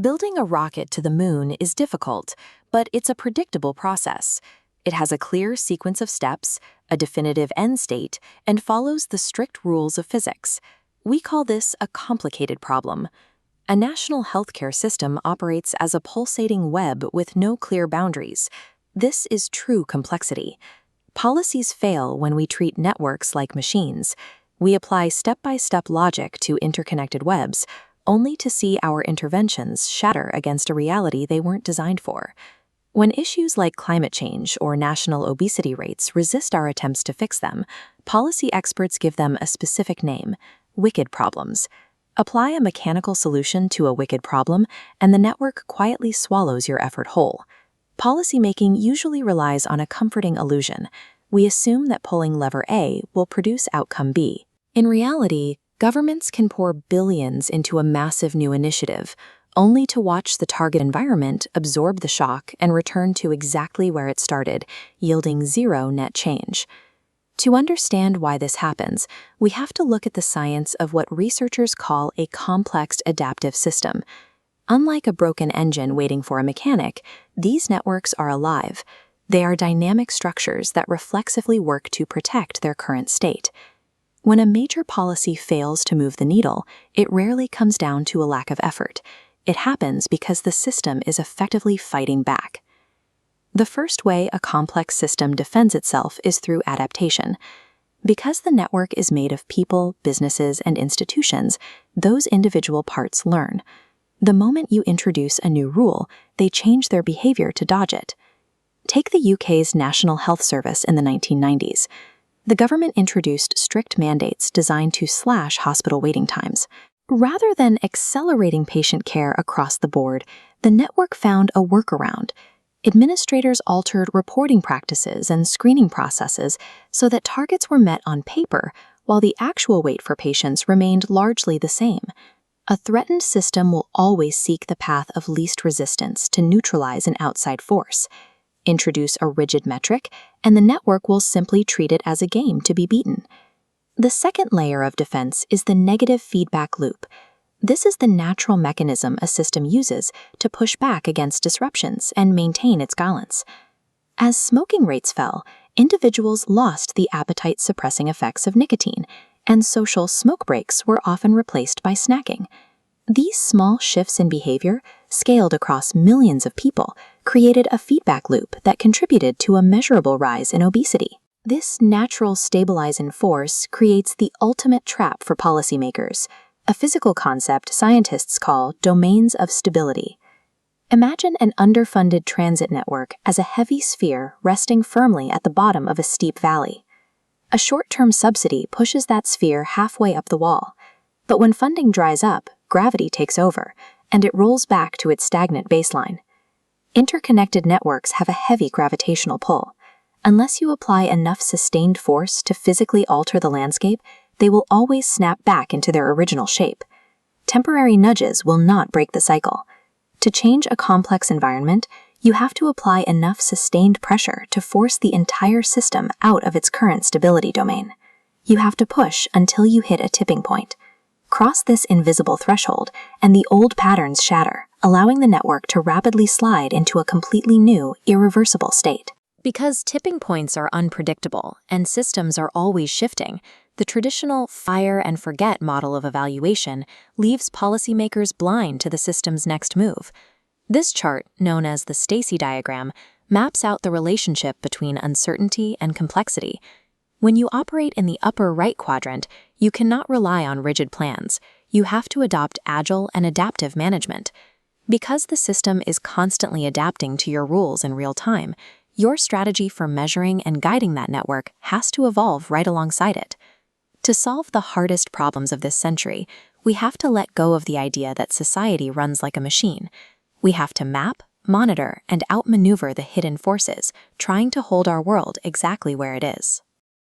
Building a rocket to the moon is difficult, but it's a predictable process. It has a clear sequence of steps, a definitive end state, and follows the strict rules of physics. We call this a complicated problem. A national healthcare system operates as a pulsating web with no clear boundaries. This is true complexity. Policies fail when we treat networks like machines. We apply step-by-step logic to interconnected webs, only to see our interventions shatter against a reality they weren't designed for. When issues like climate change or national obesity rates resist our attempts to fix them, policy experts give them a specific name: wicked problems. Apply a mechanical solution to a wicked problem, and the network quietly swallows your effort whole. Policymaking usually relies on a comforting illusion. We assume that pulling lever A will produce outcome B. In reality, governments can pour billions into a massive new initiative, only to watch the target environment absorb the shock and return to exactly where it started, yielding zero net change. To understand why this happens, we have to look at the science of what researchers call a complex adaptive system. Unlike a broken engine waiting for a mechanic, these networks are alive. They are dynamic structures that reflexively work to protect their current state. When a major policy fails to move the needle, it rarely comes down to a lack of effort. It happens because the system is effectively fighting back. The first way a complex system defends itself is through adaptation. Because the network is made of people, businesses, and institutions, those individual parts learn. The moment you introduce a new rule, they change their behavior to dodge it. Take the UK's National Health Service in the 1990s. The government introduced strict mandates designed to slash hospital waiting times. Rather than accelerating patient care across the board, the network found a workaround. Administrators altered reporting practices and screening processes so that targets were met on paper, while the actual wait for patients remained largely the same. A threatened system will always seek the path of least resistance to neutralize an outside force. Introduce a rigid metric, and the network will simply treat it as a game to be beaten. The second layer of defense is the negative feedback loop. This is the natural mechanism a system uses to push back against disruptions and maintain its balance. As smoking rates fell, individuals lost the appetite-suppressing effects of nicotine, and social smoke breaks were often replaced by snacking. These small shifts in behavior, scaled across millions of people, created a feedback loop that contributed to a measurable rise in obesity. This natural stabilizing force creates the ultimate trap for policymakers, a physical concept scientists call domains of stability. Imagine an underfunded transit network as a heavy sphere resting firmly at the bottom of a steep valley. A short-term subsidy pushes that sphere halfway up the wall, but when funding dries up, gravity takes over, and it rolls back to its stagnant baseline. Interconnected networks have a heavy gravitational pull. Unless you apply enough sustained force to physically alter the landscape, they will always snap back into their original shape. Temporary nudges will not break the cycle. To change a complex environment, you have to apply enough sustained pressure to force the entire system out of its current stability domain. You have to push until you hit a tipping point. Cross this invisible threshold, and the old patterns shatter, allowing the network to rapidly slide into a completely new, irreversible state. Because tipping points are unpredictable and systems are always shifting, the traditional fire and forget model of evaluation leaves policymakers blind to the system's next move. This chart, known as the Stacey Diagram, maps out the relationship between uncertainty and complexity. When you operate in the upper right quadrant, you cannot rely on rigid plans. You have to adopt agile and adaptive management. Because the system is constantly adapting to your rules in real time, your strategy for measuring and guiding that network has to evolve right alongside it. To solve the hardest problems of this century, we have to let go of the idea that society runs like a machine. We have to map, monitor, and outmaneuver the hidden forces, trying to hold our world exactly where it is.